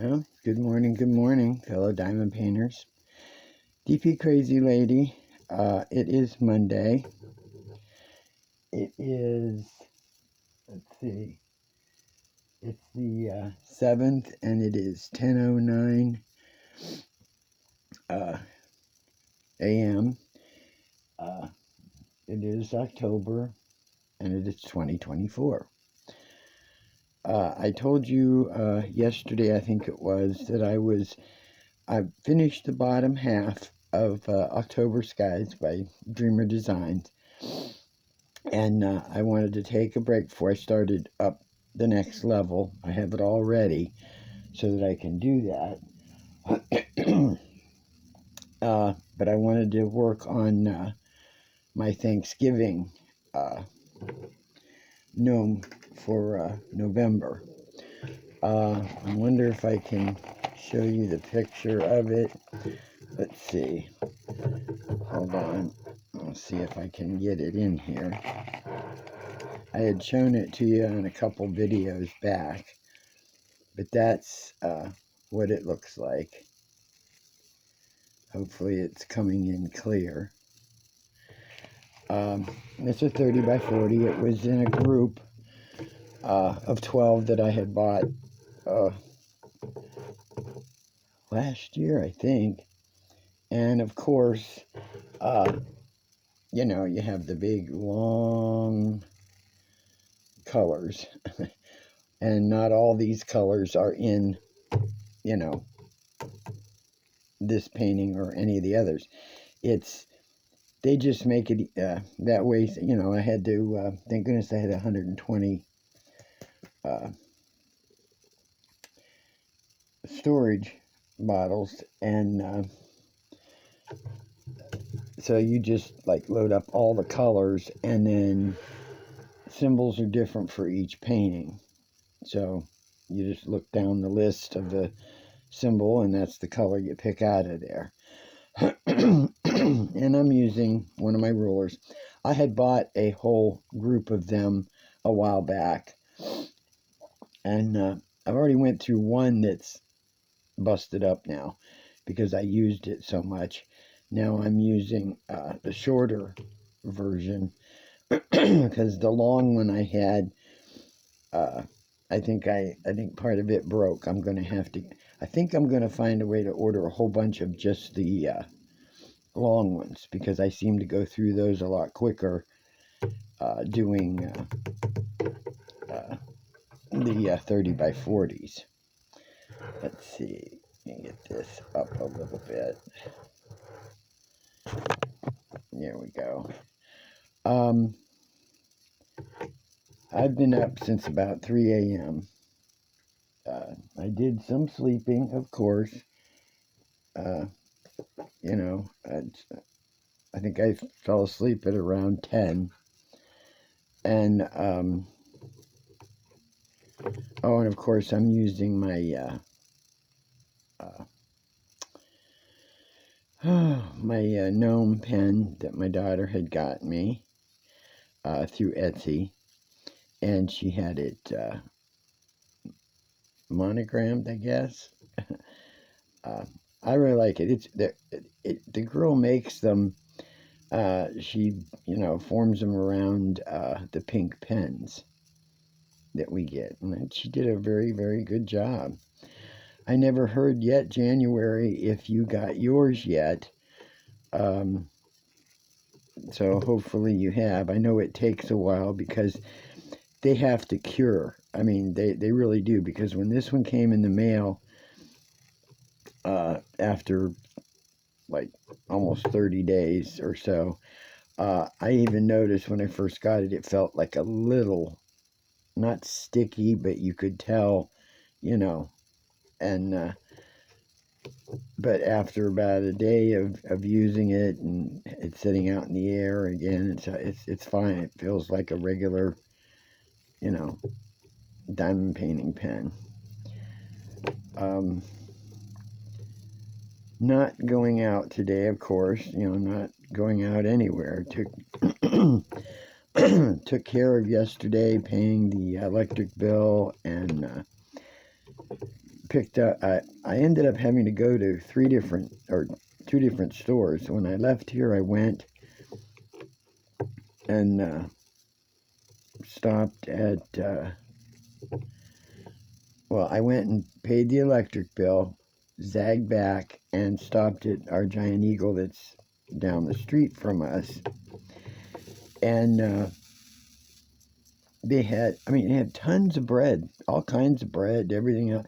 Oh, good morning, fellow diamond painters. DP Crazy Lady. It is Monday. It is, let's see, it's the 7th, and it is 10:09 a.m. Uh, it is October, and it is 2024. I told you yesterday, I think it was, that I finished the bottom half of October Skies by Dreamer Designs. And I wanted to take a break before I started up the next level. I have it all ready so that I can do that. But I wanted to work on my Thanksgiving gnome for November. I wonder if I can show you the picture of it. Let's see. Hold on. I'll see if I can get it in here. I had shown it to you on a couple videos back, but that's what it looks like. Hopefully it's coming in clear. It's a 30 by 40. It was in a group of 12 that I had bought last year, I think. And of course, you have the big long colors. And not all these colors are in, this painting or any of the others. They just make it that way. I had to, thank goodness I had 120 storage bottles, and so you just like load up all the colors, and then symbols are different for each painting. So you just look down the list of the symbol, and that's the color you pick out of there. And I'm using one of my rulers. I had bought a whole group of them a while back, and I've already went through one that's busted up now because I used it so much. Now I'm using the shorter version because the long one I had, I think part of it broke. I think I'm going to find a way to order a whole bunch of just the long ones, because I seem to go through those a lot quicker doing the 30 by 40s. Let's see, let me get this up a little bit. There we go. I've been up since about 3 a.m. I did some sleeping, of course. I think I fell asleep at around 10. And, and of course I'm using my, my gnome pen that my daughter had got me through Etsy. And she had it monogrammed, I guess. I really like it. The girl makes them. She, forms them around the pink pens that we get, and she did a very, very good job. I never heard yet, January, if you got yours yet. So hopefully you have. I know it takes a while because they have to cure. I mean, they really do, because when this one came in the mail, after like almost 30 days or so, I even noticed when I first got it, it felt like a little, not sticky, but you could tell, and but after about a day of using it, and it's sitting out in the air again, it's fine. It feels like a regular, diamond painting pen. Not going out today, of course, not going out anywhere. Took care of yesterday, paying the electric bill and picked up, I ended up having to go to two different stores. When I left here, I went and stopped at, well, I went and paid the electric bill, zagged back, and stopped at our Giant Eagle that's down the street from us. And they had tons of bread, all kinds of bread, everything else,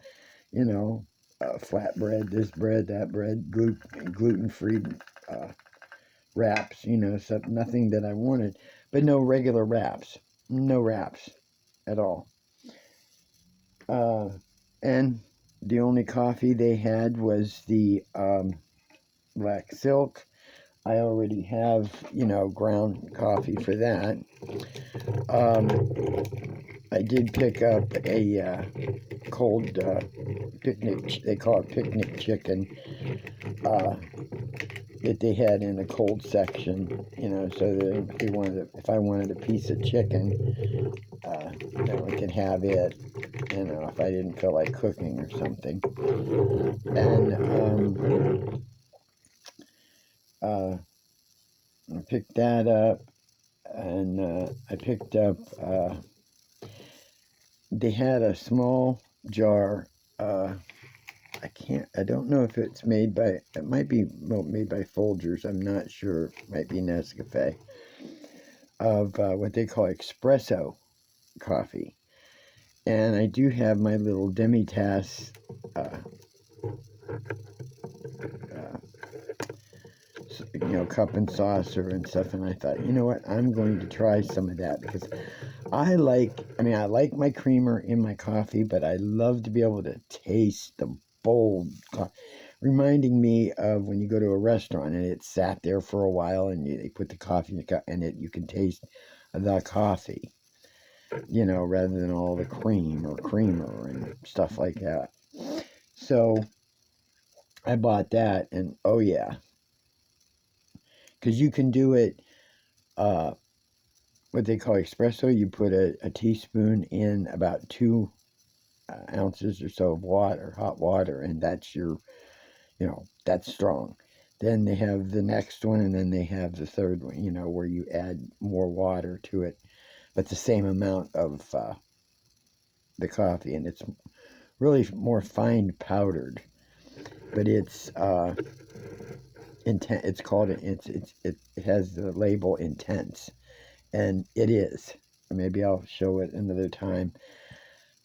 flatbread, this bread, that bread, gluten-free wraps, nothing that I wanted, but no regular wraps, no wraps at all. And the only coffee they had was the black silk. I already have, ground coffee for that. I did pick up a cold picnic, they call it picnic chicken, that they had in the cold section, so that if I wanted a piece of chicken, we could have it, if I didn't feel like cooking or something. And I picked that up, and I picked up, they had a small jar, I don't know if it's it might be made by Folgers, I'm not sure, it might be Nescafe, of what they call espresso coffee. And I do have my little demi-tasse cup and saucer and stuff, and I thought, you know what, I'm going to try some of that, because I like my creamer in my coffee, but I love to be able to taste the bold coffee, reminding me of when you go to a restaurant and it's sat there for a while and they put the coffee in the cup and you can taste the coffee, rather than all the cream or creamer and stuff like that. So I bought that, and oh yeah, because you can do it, what they call espresso. You put a teaspoon in about 2 ounces or so of water, hot water, and that's your, that's strong. Then they have the next one, and then they have the third one, where you add more water to it, but the same amount of the coffee, and it's really more fine powdered, but it's intense. It's called it has the label intense, and it is. Maybe I'll show it another time.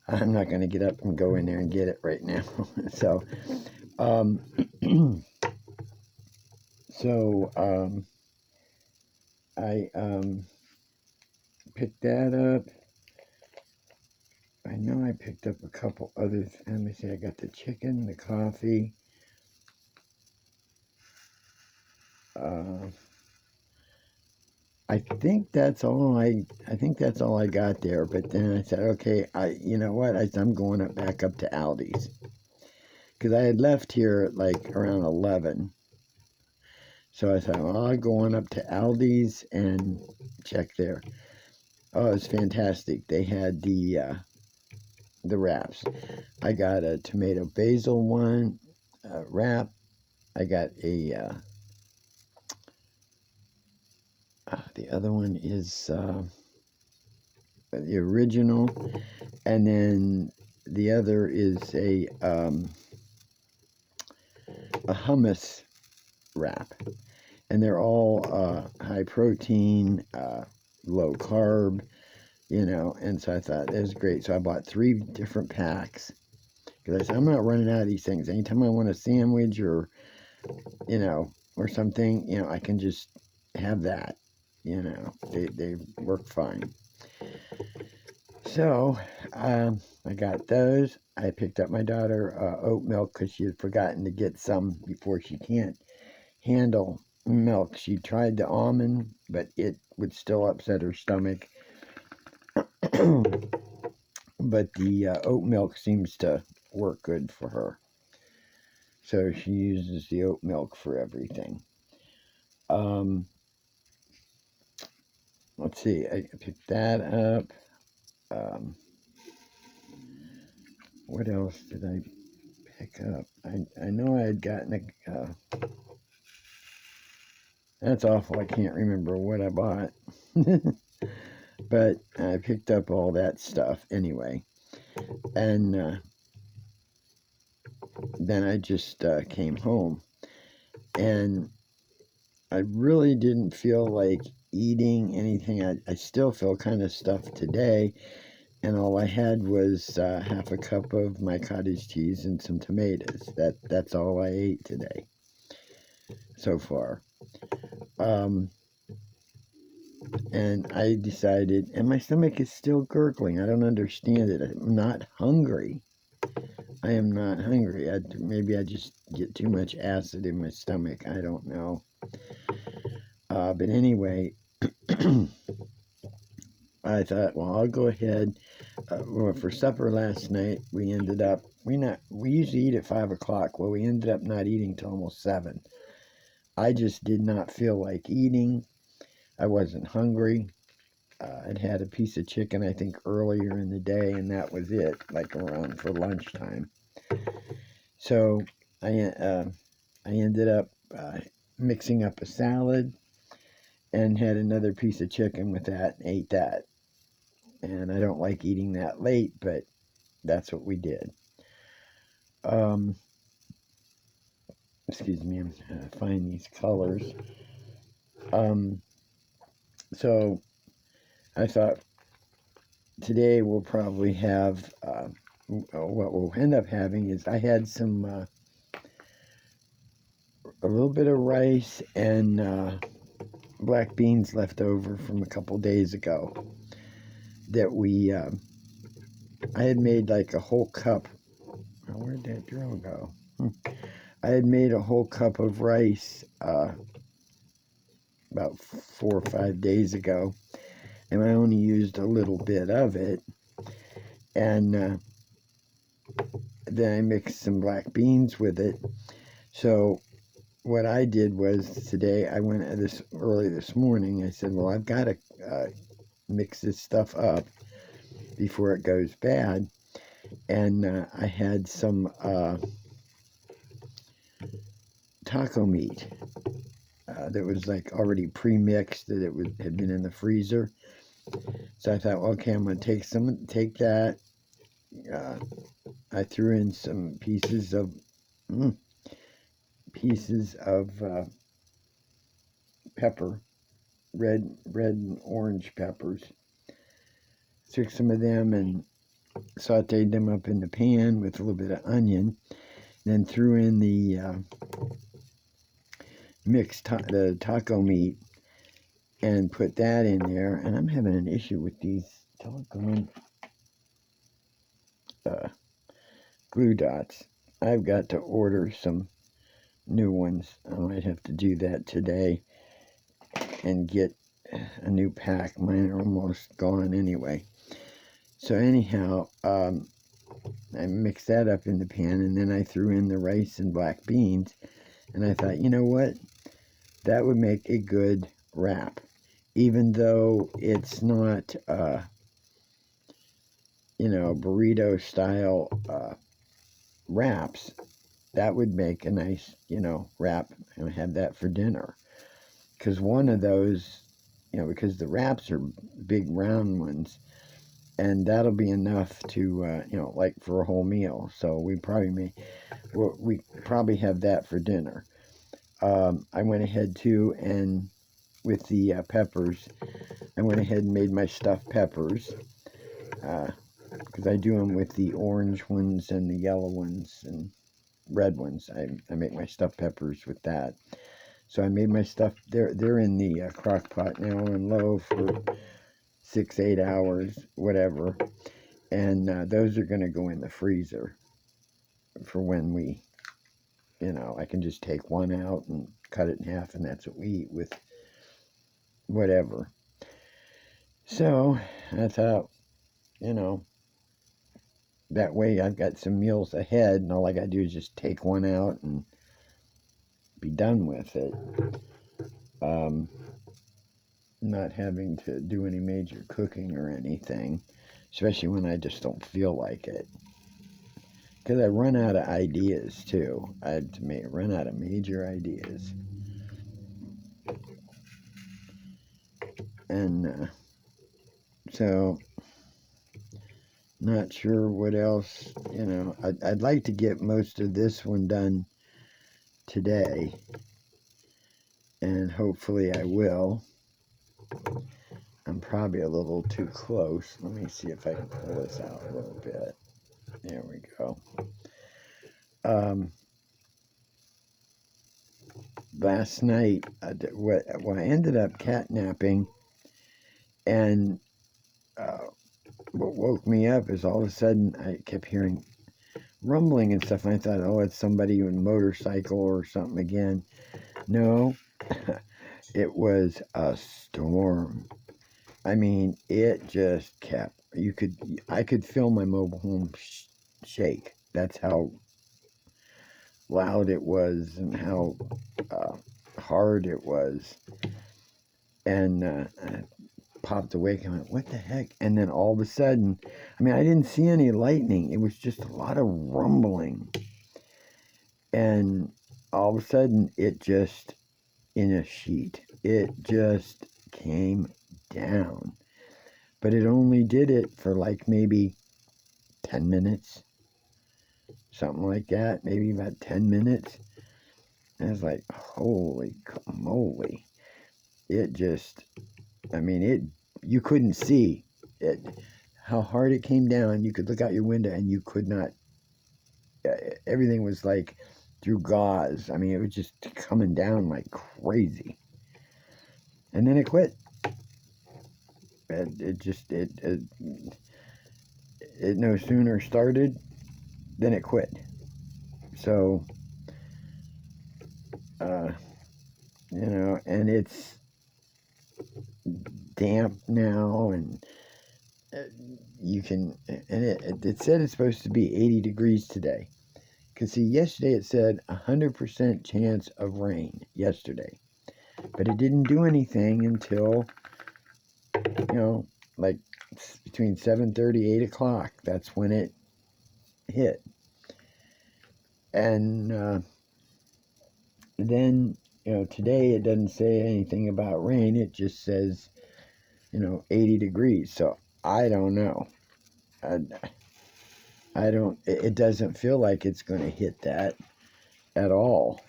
I'm not going to get up and go in there and get it right now. So, I picked that up. I know I picked up a couple other. Let me see. I got the chicken, the coffee. I think that's all I got there. But then I said, okay, you know what? I'm going back up to Aldi's, because I had left here at like around 11. So I thought, well, I'll go on up to Aldi's and check there. Oh, it's fantastic. They had the wraps. I got a tomato basil one wrap. I got a the other one is the original, and then the other is a hummus wrap, and they're all high protein, low carb, and so I thought it was great. So I bought 3 different packs, because I said, I'm not running out of these things. Anytime I want a sandwich or something, I can just have that. They work fine. So I got those. I picked up my daughter oat milk, because she had forgotten to get some before. She can't handle milk. She tried the almond, but it would still upset her stomach. But the oat milk seems to work good for her. So she uses the oat milk for everything. Let's see, I picked that up. What else did I pick up? I know I had gotten that's awful. I can't remember what I bought. But I picked up all that stuff anyway. And then I just came home. And I really didn't feel like eating anything. I still feel kind of stuffed today. And all I had was half a cup of my cottage cheese and some tomatoes. That's all I ate today so far. And I decided, and my stomach is still gurgling. I don't understand it. I'm not hungry. I am not hungry. Maybe I just get too much acid in my stomach. I don't know. But anyway, I thought, well, I'll go ahead. Well, for supper last night, we usually eat at 5 o'clock. Well, we ended up not eating till almost 7. I just did not feel like eating. I wasn't hungry. I'd had a piece of chicken, I think, earlier in the day, and that was it, like around for lunchtime. So I ended up mixing up a salad and had another piece of chicken with that and ate that. And I don't like eating that late, but that's what we did. Excuse me, I'm trying to find these colors. So I thought today we'll probably have, what we'll end up having is I had some, a little bit of rice and black beans left over from a couple days ago that I had made like a whole cup. Oh, where'd that drill go? I had made a whole cup of rice about 4 or 5 days ago, and I only used a little bit of it. And then I mixed some black beans with it. So what I did was today, I went early this morning. I said, well, I've got to mix this stuff up before it goes bad. And I had some taco meat that was like already pre-mixed, that had been in the freezer. So I thought, well, okay, I'm going to take that. I threw in some pieces of pepper, red and orange peppers. Took some of them and sauteed them up in the pan with a little bit of onion. Then threw in the the taco meat and put that in there. And I'm having an issue with these doggone glue dots. I've got to order some new ones. I might have to do that today and get a new pack. Mine are almost gone anyway. So anyhow, I mixed that up in the pan, and then I threw in the rice and black beans, and I thought, you know what? That would make a good wrap. Even though it's not, burrito style wraps, that would make a nice, wrap, and have that for dinner. Because one of those, because the wraps are big round ones, and that'll be enough to, like for a whole meal. So we probably have that for dinner. I went ahead too, and with the peppers, I went ahead and made my stuffed peppers, because I do them with the orange ones and the yellow ones and red ones. I make my stuffed peppers with that. So I made my stuff. They're in the crock pot now on low for 6-8 hours, whatever. And those are going to go in the freezer for when we, I can just take one out and cut it in half, and that's what we eat with whatever. So I thought, that way I've got some meals ahead, and all I got to do is just take one out and be done with it. Not having to do any major cooking or anything, especially when I just don't feel like it. because I run out of ideas too. I run out of major ideas, and so not sure what else. I'd like to get most of this one done today, and hopefully I will. I'm probably a little too close. Let me see if I can pull this out a little bit. There we go. Last night, I ended up catnapping, and what woke me up is all of a sudden I kept hearing rumbling and stuff, and I thought, oh, it's somebody on a motorcycle or something again. No, it was a storm. I mean, it just kept, I could feel my mobile home shake. That's how loud it was and how hard it was. And I popped awake and went, what the heck? And then all of a sudden, I mean, I didn't see any lightning. It was just a lot of rumbling. And all of a sudden, it just, in a sheet, it just came down. But it only did it for like maybe 10 minutes. Something like that. Maybe about 10 minutes. And I was like, holy moly. It just, I mean, you couldn't see it, how hard it came down. You could look out your window and you could not, everything was like through gauze. I mean, it was just coming down like crazy. And then it quit. It no sooner started than it quit. So, and it's damp now, and you can, and it said it's supposed to be 80 degrees today. Because see, yesterday it said 100% chance of rain yesterday. But it didn't do anything until, like between 7:30, 8 o'clock. That's when it hit. And then, today it doesn't say anything about rain. It just says, 80 degrees. So I don't know. I don't, it doesn't feel like it's going to hit that at all.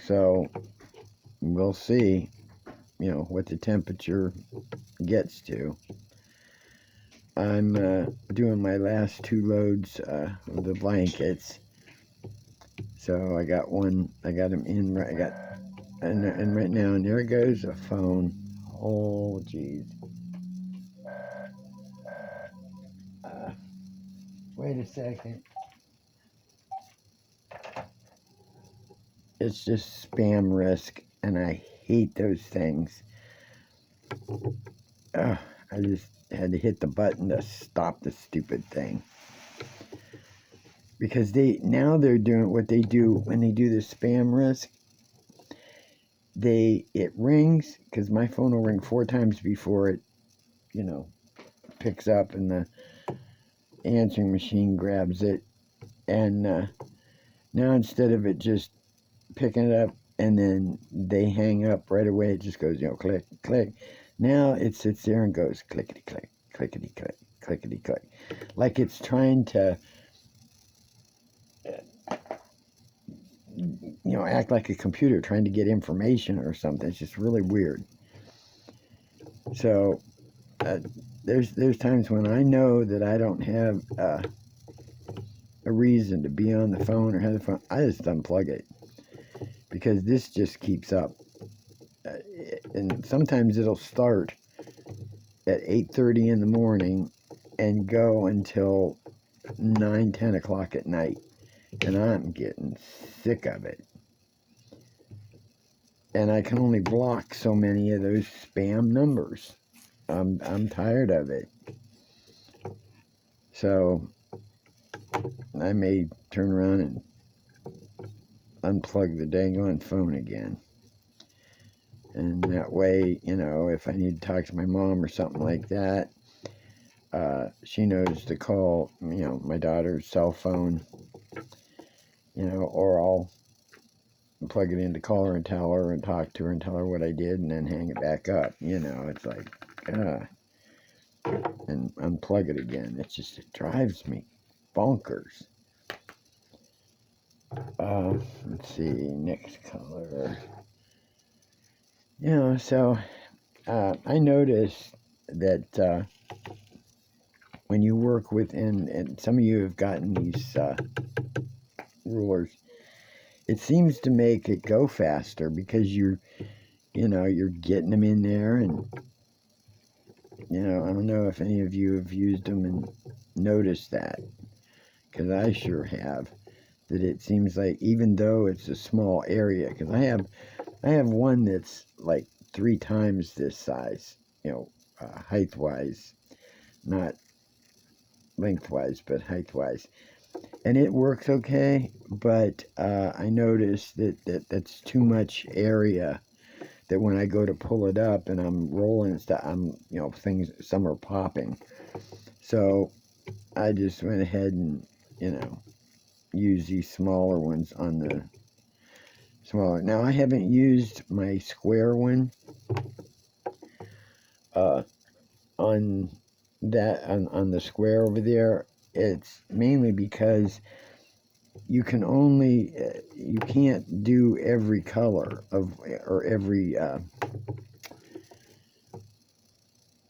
So we'll see, what the temperature gets to. I'm doing my last 2 loads of the blankets. So I got them in, and right now, and there goes a phone. Oh, geez. Wait a second. It's just spam risk, and I hate those things. I just had to hit the button to stop the stupid thing. Because they're doing what they do when they do the spam risk. It rings, because my phone will ring 4 times before it, picks up, and the answering machine grabs it. And now instead of it just picking it up and then they hang up right away, it just goes, click, click. Now it sits there and goes clickety click, clickety click, clickety click, like it's trying to, act like a computer trying to get information or something. It's just really weird. So there's times when I know that I don't have a reason to be on the phone or have the phone. I just unplug it, because this just keeps up. And sometimes it'll start at 8:30 in the morning and go until 9, 10 o'clock at night. And I'm getting sick of it. And I can only block so many of those spam numbers. I'm tired of it. So I may turn around and unplug the dang on phone again. And that way, if I need to talk to my mom or something like that, she knows to call, my daughter's cell phone. you know, or I'll plug it into caller and tell her and talk to her and tell her what I did and then hang it back up. You know, it's like, and unplug it again. It drives me bonkers. Let's see, next color. You know, so I noticed that when you work with, and some of you have gotten these rulers, it seems to make it go faster because you're getting them in there, and I don't know if any of you have used them and noticed that, because I sure have. That it seems like, even though it's a small area, because I have one that's like 3 times this size, height-wise, not lengthwise, but height-wise, and it works okay. But I noticed that's too much area. That when I go to pull it up and I'm rolling stuff, some are popping. So I just went ahead and use these smaller ones on the smaller. Now I haven't used my square one on the square over there. It's mainly because you can't do every color or every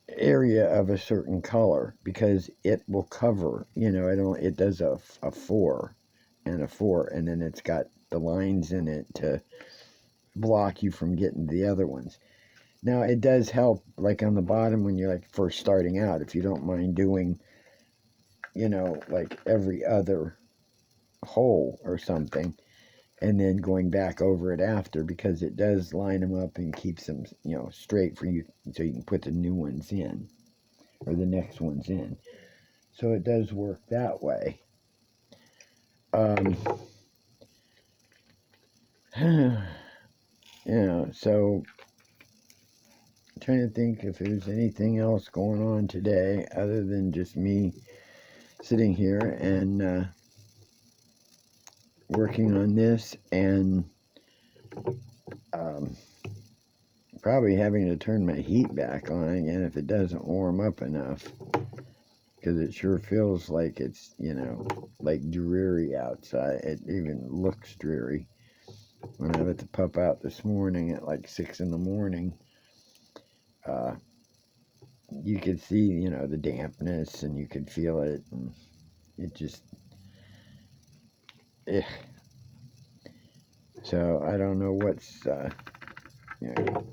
area of a certain color, because it will cover, it does a 4 and a 4, and then it's got the lines in it to block you from getting the other ones. Now it does help, like on the bottom, when you're like first starting out, if you don't mind doing like every other hole or something, and then going back over it after, because it does line them up and keeps them straight for you, so you can put the new ones in or the next ones in. So it does work that way. So I'm trying to think if there's anything else going on today other than just me sitting here and working on this, and probably having to turn my heat back on again if it doesn't warm up enough, because it sure feels like it's like dreary outside. It even looks dreary. When I let the pup out this morning at like 6 in the morning, you could see the dampness, and you could feel it, and it just So I don't know what's you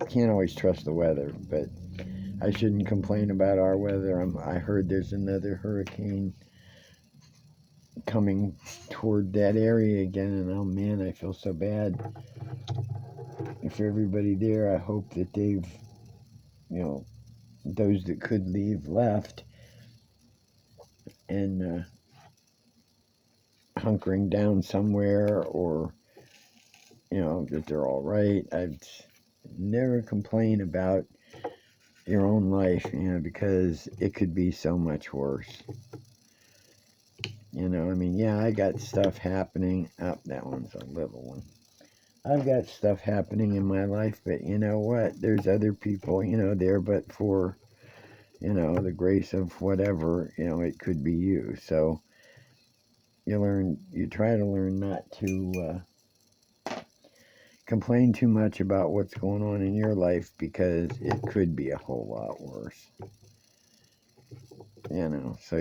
can't always trust the weather, but I shouldn't complain about our weather. I heard there's another hurricane coming toward that area again, and oh man, I feel so bad for everybody there. I hope that they've, those that could leave left, and hunkering down somewhere, or that they're all right. I've never complain about your own life, because it could be so much worse. I mean, yeah, I got stuff happening. Oh, that one's a little one. I've got stuff happening in my life, but you know what? There's other people, there, but for, the grace of whatever, it could be you. So you try to learn not to complain too much about what's going on in your life, because it could be a whole lot worse. So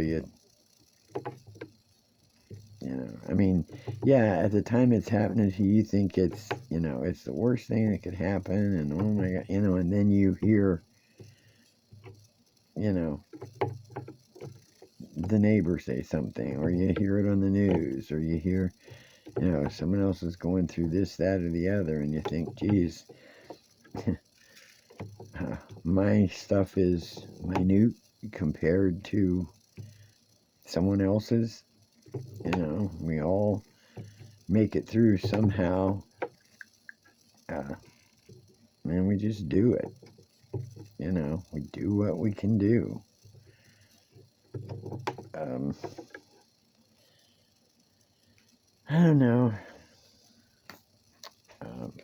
I mean, yeah, at the time it's happening to you, you think it's, it's the worst thing that could happen, and oh my God, and then you hear, the neighbor say something, or you hear it on the news, or you hear, someone else is going through this, that, or the other, and you think, geez, my stuff is minute compared to someone else's. We all make it through somehow, and we just do it. We do what we can do. I don't know.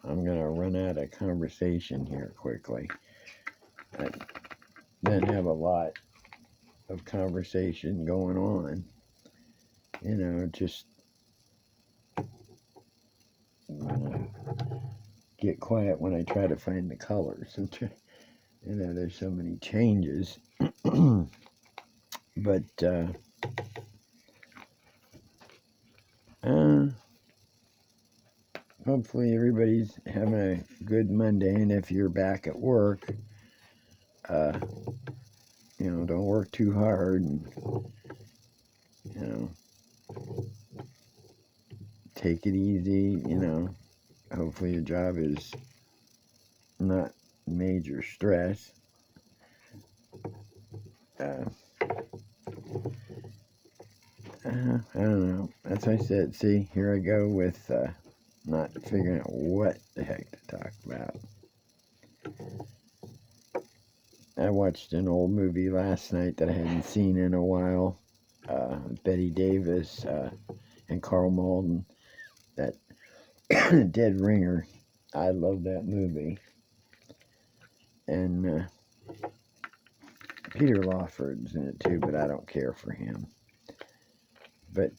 I'm going to run out of conversation here quickly. I then have a lot of conversation going on. You know, just get quiet when I try to find the colors. And you know, there's so many changes. But hopefully everybody's having a good Monday, and if you're back at work, you know, don't work too hard, and you know, take it easy. You know, hopefully your job is not major stress. I don't know. As I said, see, here I go with not figuring out what the heck to talk about. I watched an old movie last night that I hadn't seen in a while. Betty Davis and Carl Malden. That Dead Ringer. I love that movie. And Peter Lawford's in it too, but I don't care for him. But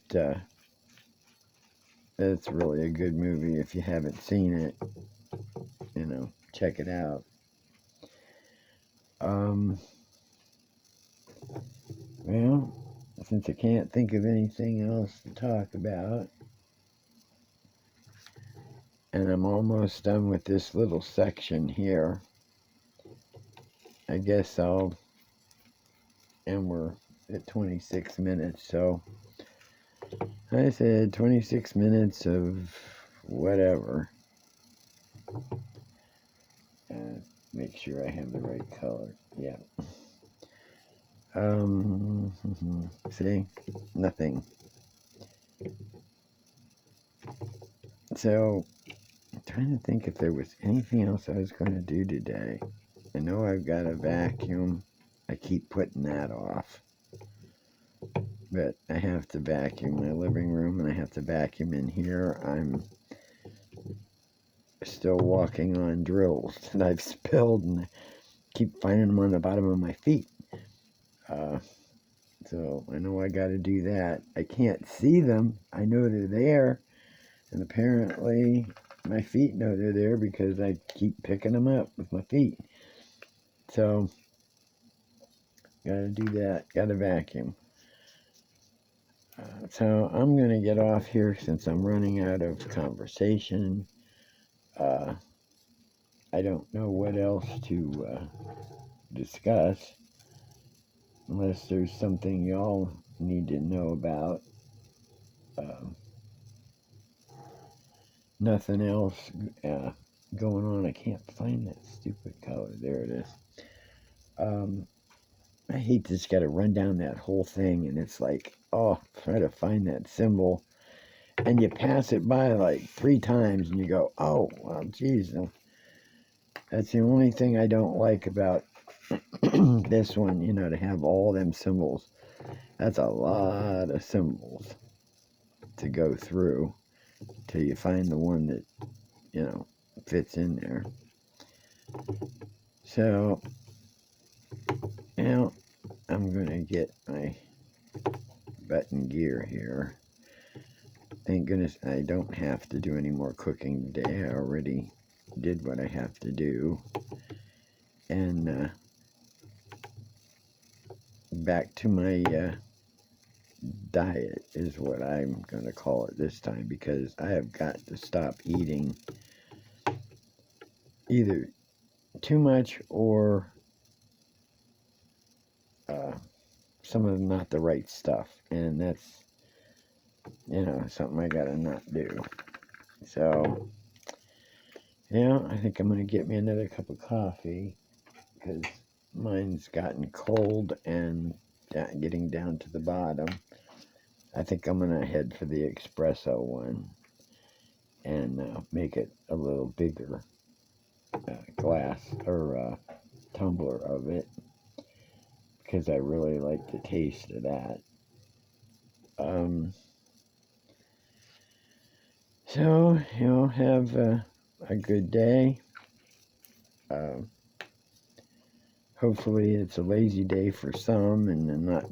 it's really a good movie. If you haven't seen it, you know, check it out. Well, since I can't think of anything else to talk about, and I'm almost done with this little section here, I guess and we're at 26 minutes, so I said 26 minutes of whatever. Make sure I have the right color. Yeah. See? Nothing. So, I'm trying to think if there was anything else I was going to do today. I know I've got a vacuum. I keep putting that off. But I have to vacuum my living room, and I have to vacuum in here. I'm still walking on drills that I've spilled, and I keep finding them on the bottom of my feet. So I know I got to do that. I can't see them. I know they're there, and apparently my feet know they're there because I keep picking them up with my feet. So gotta do that. Gotta vacuum. So I'm gonna get off here since I'm running out of conversation. I don't know what else to discuss unless there's something y'all need to know about. Nothing else going on. I can't find that stupid color. There it is. I hate to just gotta run down that whole thing, and it's like, oh, try to find that symbol, and you pass it by like 3 times, and you go, oh, well, geez. That's the only thing I don't like about this one, you know, to have all them symbols. That's a lot of symbols to go through till you find the one that, you know, fits in there. So, now I'm going to get my button gear here. Thank goodness I don't have to do any more cooking today. I already did what I have to do. And back to my diet is what I'm going to call it this time, because I have got to stop eating either too much or some of not the right stuff, and that's, you know, something I gotta not do. So yeah, I think I'm gonna get me another cup of coffee because mine's gotten cold and getting down to the bottom. I think I'm gonna head for the espresso one and make it a little bigger glass or tumbler of it, because I really like the taste of that. So, you know, have a a good day. Hopefully it's a lazy day for some and not,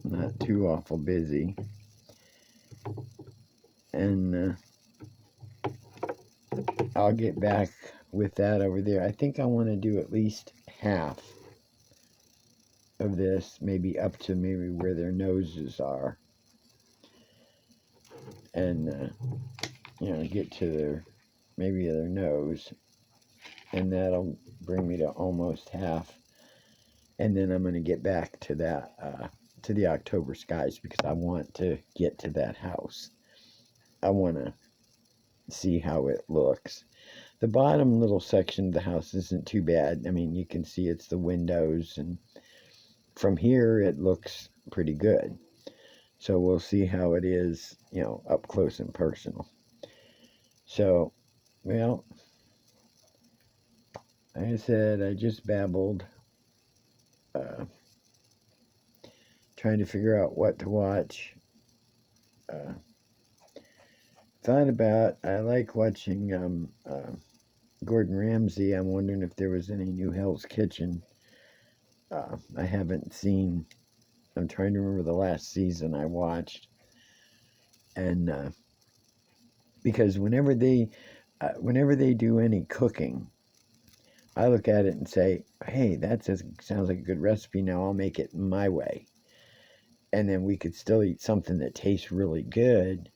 not too awful busy. And I'll get back with that over there. I think I want to do at least half of this, maybe up to maybe where their noses are. And, get to maybe their nose. And that'll bring me to almost half. And then I'm going to get back to that, to the October skies, because I want to get to that house. I want to see how it looks. The bottom little section of the house isn't too bad. I mean, you can see it's the windows, and from here it looks pretty good. So we'll see how it is, up close and personal. So, well, like I said, I just babbled, trying to figure out what to watch. Thought about, I like watching Gordon Ramsay. I'm wondering if there was any new Hell's Kitchen. I haven't seen. I'm trying to remember the last season I watched. And because whenever they do any cooking, I look at it and say, hey, sounds like a good recipe. Now I'll make it my way. And then we could still eat something that tastes really good.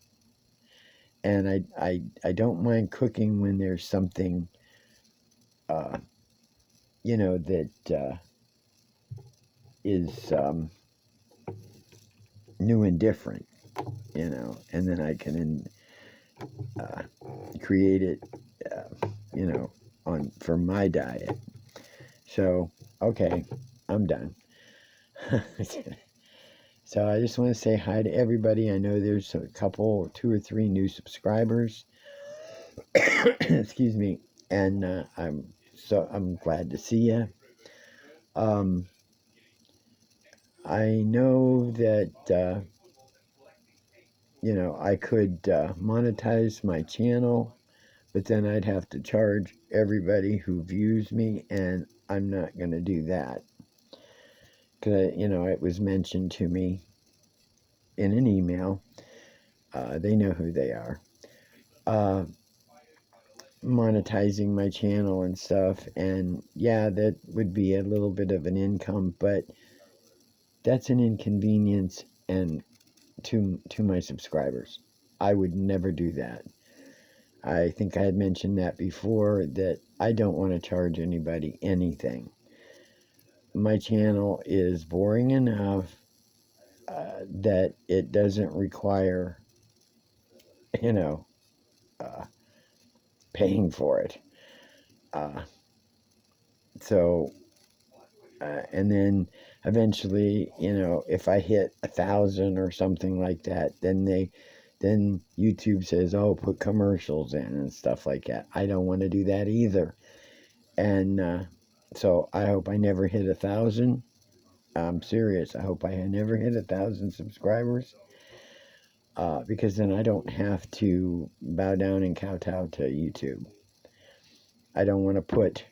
And I don't mind cooking when there's something, that is new and different, and then I can create it, for my diet. So, okay, I'm done. So I just want to say hi to everybody. I know there's a couple, 2 or 3 new subscribers. Excuse me. And I'm glad to see you. I know that I could monetize my channel, but then I'd have to charge everybody who views me, and I'm not going to do that. Because, it was mentioned to me in an email. They know who they are. Monetizing my channel and stuff, and yeah, that would be a little bit of an income, but that's an inconvenience and to my subscribers. I would never do that. I think I had mentioned that before, that I don't want to charge anybody anything. My channel is boring enough that it doesn't require, paying for it. And then eventually, if I hit 1,000 or something like that, then YouTube says, oh, put commercials in and stuff like that. I don't want to do that either. And so I hope I never hit 1,000. I'm serious. I hope I never hit 1,000 subscribers. Because then I don't have to bow down and kowtow to YouTube. I don't want to put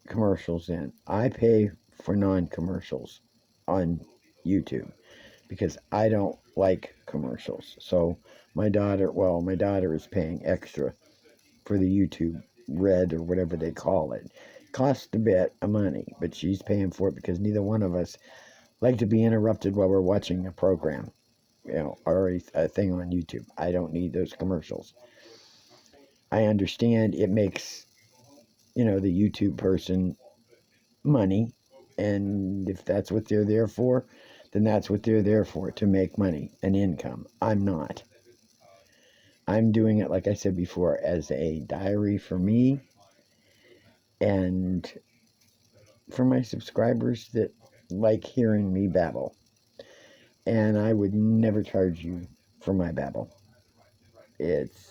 commercials in. I pay for non-commercials on YouTube because I don't like commercials. So my daughter is paying extra for the YouTube Red or whatever they call it. Costs a bit of money, but she's paying for it because neither one of us like to be interrupted while we're watching a program, or a thing on YouTube. I don't need those commercials. I understand it makes, the YouTube person money, and if that's what they're there for, then that's what they're there for, to make money and income. I'm not. I'm doing it, like I said before, as a diary for me and for my subscribers that like hearing me babble. And I would never charge you for my babble.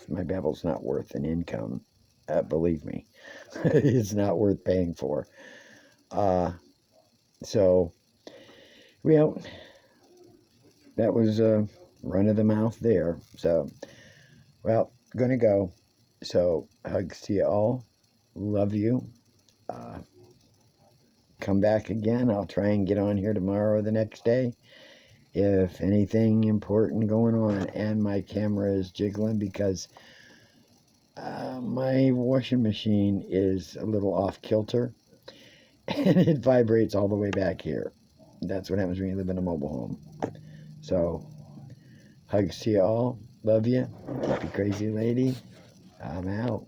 My babble's not worth an income. Believe me, it's not worth paying for. So, well, that was a run of the mouth there. So, well, gonna go. So, hugs to you all. Love you. Come back again. I'll try and get on here tomorrow or the next day if anything important going on. And my camera is jiggling because my washing machine is a little off kilter and it vibrates all the way back here. That's what happens when you live in a mobile home. So, hugs to you all. Love you. Keep you crazy, lady. I'm out.